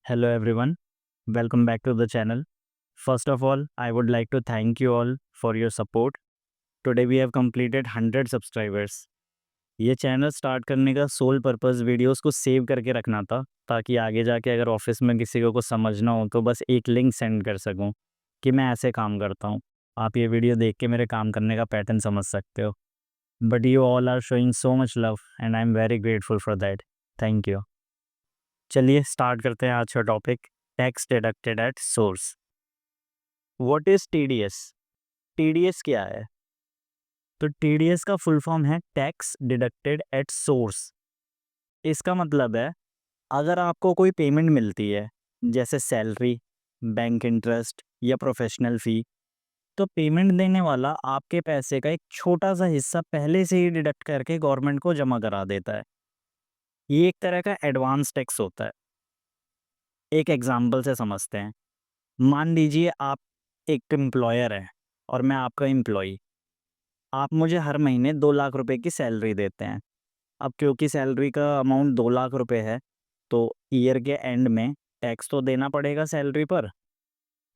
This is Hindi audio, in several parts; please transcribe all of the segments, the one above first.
Hello everyone, welcome back to the channel. First of all, I would like to thank you all for your support. Today we have completed 100 subscribers. ये चैनल स्टार्ट करने का सोल पर्पस वीडियोस को सेव करके रखना था ताकि आगे जाके अगर ऑफिस में किसी को कुछ समझना हो तो बस एक लिंक सेंड कर सकूं कि मैं ऐसे काम करता हूं। आप ये वीडियो देख के मेरे काम करने का पैटर्न समझ सकते हो। But you all are showing so much love and I am very grateful for that. Thank you. चलिए स्टार्ट करते हैं आज का topic, tax deducted at source. What is TDS? TDS क्या है? तो टीडीएस का फुल फॉर्म है टैक्स डिडक्टेड एट सोर्स। इसका मतलब है अगर आपको कोई पेमेंट मिलती है जैसे सैलरी, बैंक इंटरेस्ट या प्रोफेशनल फ़ी, तो पेमेंट देने वाला आपके पैसे का एक छोटा सा हिस्सा पहले से ही डिडक्ट करके गवर्नमेंट को जमा करा देता है। ये एक तरह का एडवांस टैक्स होता है। एक एग्जाम्पल से समझते हैं। मान लीजिए आप एक एम्प्लॉयर हैं और मैं आपका एम्प्लॉई। आप मुझे हर महीने 2 लाख रुपए की सैलरी देते हैं। अब क्योंकि सैलरी का अमाउंट 2 लाख रुपए है, तो ईयर के एंड में टैक्स तो देना पड़ेगा सैलरी पर।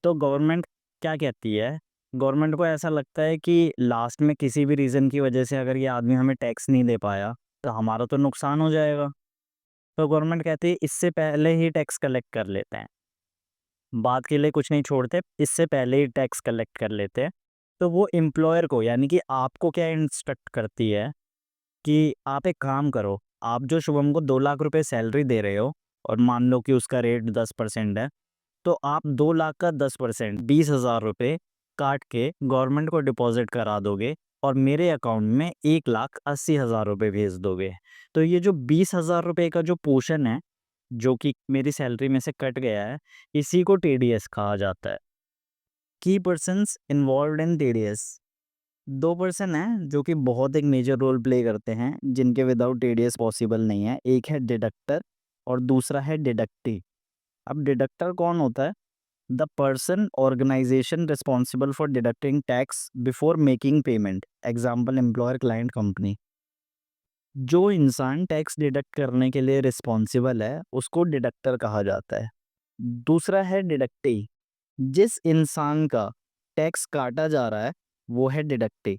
तो गवर्नमेंट क्या कहती है, गवर्नमेंट को ऐसा लगता है कि लास्ट में किसी भी रीज़न की वजह से अगर ये आदमी हमें टैक्स नहीं दे पाया, तो हमारा तो नुकसान हो जाएगा। तो गवर्नमेंट कहती है इससे पहले ही टैक्स कलेक्ट कर लेते हैं। बात के लिए कुछ नहीं छोड़ते, इससे पहले ही टैक्स कलेक्ट कर लेते हैं। तो वो एम्प्लॉयर को यानी कि आपको क्या इंस्ट्रक्ट करती है कि आप एक काम करो, आप जो शुभम को 2 लाख रुपए सैलरी दे रहे हो और मान लो कि उसका रेट 10% है, तो आप 2 लाख का 10% 20,000 रुपये काट के गवर्नमेंट को डिपॉजिट करा दोगे और मेरे अकाउंट में 1,80,000 रुपये भेज दोगे। तो ये जो 20,000 रुपये का जो पोर्शन है, जो कि मेरी सैलरी में से कट गया है, इसी को टीडीएस कहा जाता है। की persons involved in TDS. 2 person हैं जो कि बहुत एक मेजर रोल प्ले करते हैं, जिनके विदाउट टीडीएस पॉसिबल नहीं है। एक है डिडक्टर और दूसरा है डिडक्टी। अब डिडक्टर कौन होता है? The person organisation responsible for deducting tax before making payment. Example employer client company. जो इंसान टैक्स डिडक्ट करने के लिए रिस्पॉन्सिबल है उसको डिडक्टर कहा जाता है। दूसरा है डिडक्टी। जिस इंसान का टैक्स काटा जा रहा है वो है डिडक्टी।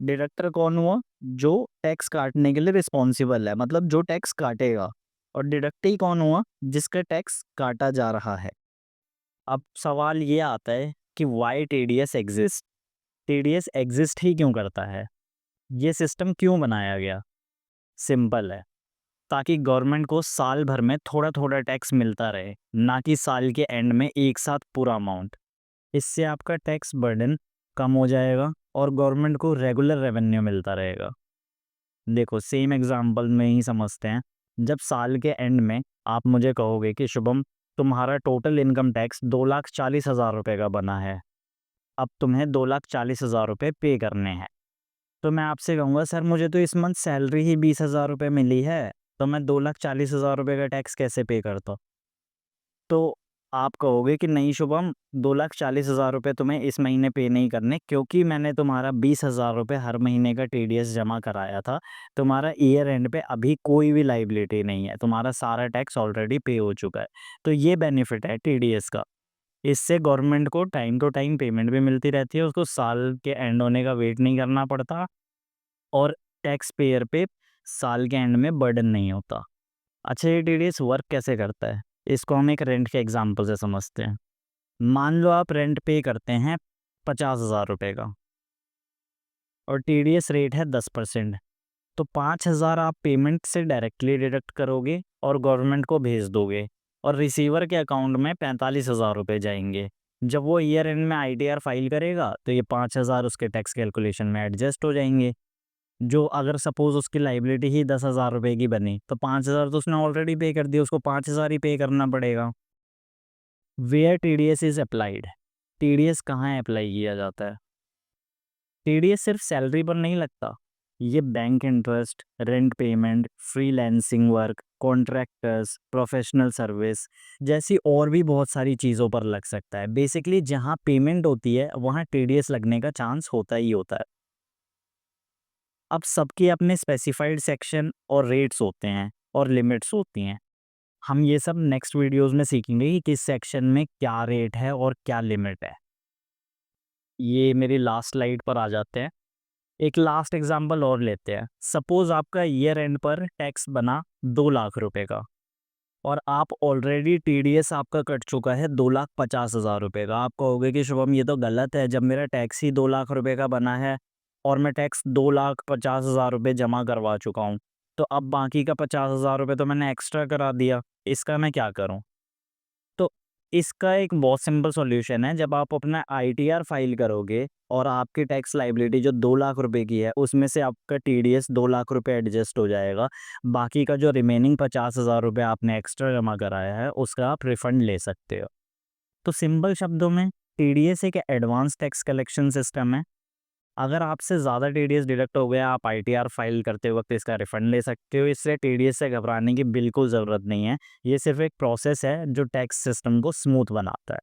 डिडक्टर कौन हुआ? जो टैक्स काटने के लिए रिस्पॉन्सिबल है, मतलब जो टैक्स काटेगा। और डिडक्टी कौन हुआ? जिसका टैक्स काटा जा रहा है। अब सवाल ये आता है कि why TDS exist. TDS exist ही क्यों करता है? ये सिस्टम क्यों बनाया गया? सिंपल है, ताकि गवर्नमेंट को साल भर में थोड़ा थोड़ा टैक्स मिलता रहे, ना कि साल के एंड में एक साथ पूरा अमाउंट। इससे आपका टैक्स बर्डन कम हो जाएगा और गवर्नमेंट को रेगुलर रेवेन्यू मिलता रहेगा। देखो सेम एग्जांपल में ही समझते हैं। जब साल के एंड में आप मुझे कहोगे कि शुभम, तुम्हारा टोटल इनकम टैक्स 2,40,000 रुपये का बना है, अब तुम्हें 2,40,000 रुपये पे करने हैं। तो मैं आपसे कहूँगा सर मुझे तो इस मंथ सैलरी ही 20,000 रुपये मिली है, तो मैं 2,40,000 रुपये का टैक्स कैसे पे करता? तो आप कहोगे कि नहीं शुभम, 2,40,000 रुपये तुम्हें इस महीने पे नहीं करने, क्योंकि मैंने तुम्हारा 20,000 रुपये हर महीने का टीडीएस जमा कराया था। तुम्हारा ईयर एंड पे अभी कोई भी लाइबिलिटी नहीं है, तुम्हारा सारा टैक्स ऑलरेडी पे हो चुका है। तो ये बेनिफिट है टीडीएस का। इससे गवर्नमेंट को टाइम टू टाइम पेमेंट भी मिलती रहती है, उसको साल के एंड होने का वेट नहीं करना पड़ता और टैक्स पेयर पे साल के एंड में बर्डन नहीं होता। अच्छा, ये टीडीएस वर्क कैसे करता है? इसको हम एक रेंट के एग्जांपल से समझते हैं। मान लो आप रेंट पे करते हैं 50,000 रुपये का और टीडीएस रेट है 10%। तो 5,000 आप पेमेंट से डायरेक्टली डिडक्ट करोगे और गवर्नमेंट को भेज दोगे और रिसीवर के अकाउंट में 45,000 रुपये जाएंगे। जब वो ईयर एंड में आईटीआर फाइल करेगा तो ये 5,000 उसके टैक्स कैलकुलेशन में एडजस्ट हो जाएंगे। जो अगर सपोज उसकी लाइबिलिटी ही 10,000 रुपये की बनी तो 5,000 तो उसने ऑलरेडी पे कर दिया, उसको 5,000 ही पे करना पड़ेगा। Where TDS is applied. TDS कहाँ अप्लाई किया जाता है? टीडीएस सिर्फ सैलरी पर नहीं लगता, ये bank interest, rent payment, freelancing work, contractors, professional service जैसी और भी बहुत सारी चीज़ों पर लग सकता है। बेसिकली जहाँ पेमेंट होती है वहाँ टीडीएस लगने का चांस होता ही होता है। अब सबके अपने स्पेसिफाइड सेक्शन और रेट्स होते हैं और लिमिट्स होती हैं। हम ये सब नेक्स्ट वीडियोस में सीखेंगे कि किस सेक्शन में क्या रेट है और क्या लिमिट है। ये मेरी लास्ट स्लाइड पर आ जाते हैं। एक लास्ट एग्जांपल और लेते हैं। सपोज आपका ईयर एंड पर टैक्स बना 2 लाख रुपए का, और आप ऑलरेडी टीडीएस आपका कट चुका है 2,50,000 रुपये का। आप कहोगे कि शुभम ये तो गलत है, जब मेरा टैक्स ही 2 लाख रुपए का बना है और मैं टैक्स 2,50,000 रुपये जमा करवा चुका हूँ, तो अब बाकी का 50,000 रुपये तो मैंने एक्स्ट्रा करा दिया, इसका मैं क्या करूँ? तो इसका एक बहुत सिंपल सॉल्यूशन है। जब आप अपना आईटीआर फाइल करोगे और आपकी टैक्स लायबिलिटी जो 2 लाख रुपए की है, उसमें से आपका टीडीएस 2 लाख रुपए एडजस्ट हो जाएगा। बाकी का जो रिमेनिंग 50,000 रुपये आपने एक्स्ट्रा जमा कराया है, उसका आप रिफंड ले सकते हो। तो सिंपल शब्दों में, टीडीएस एक एडवांस टैक्स कलेक्शन सिस्टम है। अगर आपसे ज़्यादा टीडीएस डिडक्ट हो गया, आप आईटीआर फाइल करते वक्त इसका रिफंड ले सकते हो। इससे टीडीएस से घबराने की बिल्कुल ज़रूरत नहीं है। ये सिर्फ एक प्रोसेस है जो टैक्स सिस्टम को स्मूथ बनाता है।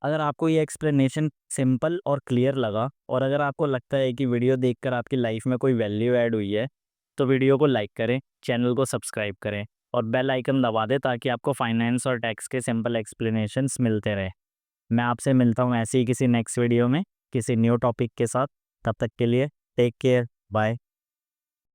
अगर आपको ये एक्सप्लेनेशन सिंपल और क्लियर लगा, और अगर आपको लगता है कि वीडियो देखकर आपकी लाइफ में कोई वैल्यू ऐड हुई है, तो वीडियो को लाइक करें, चैनल को सब्सक्राइब करें और बेल आइकन दबा दें, ताकि आपको फाइनेंस और टैक्स के सिंपल एक्सप्लेनेशंस मिलते रहें। मैं आपसे मिलता हूँ ऐसे ही किसी नेक्स्ट वीडियो में, किसी न्यू टॉपिक के साथ। तब तक के लिए टेक केयर, बाय।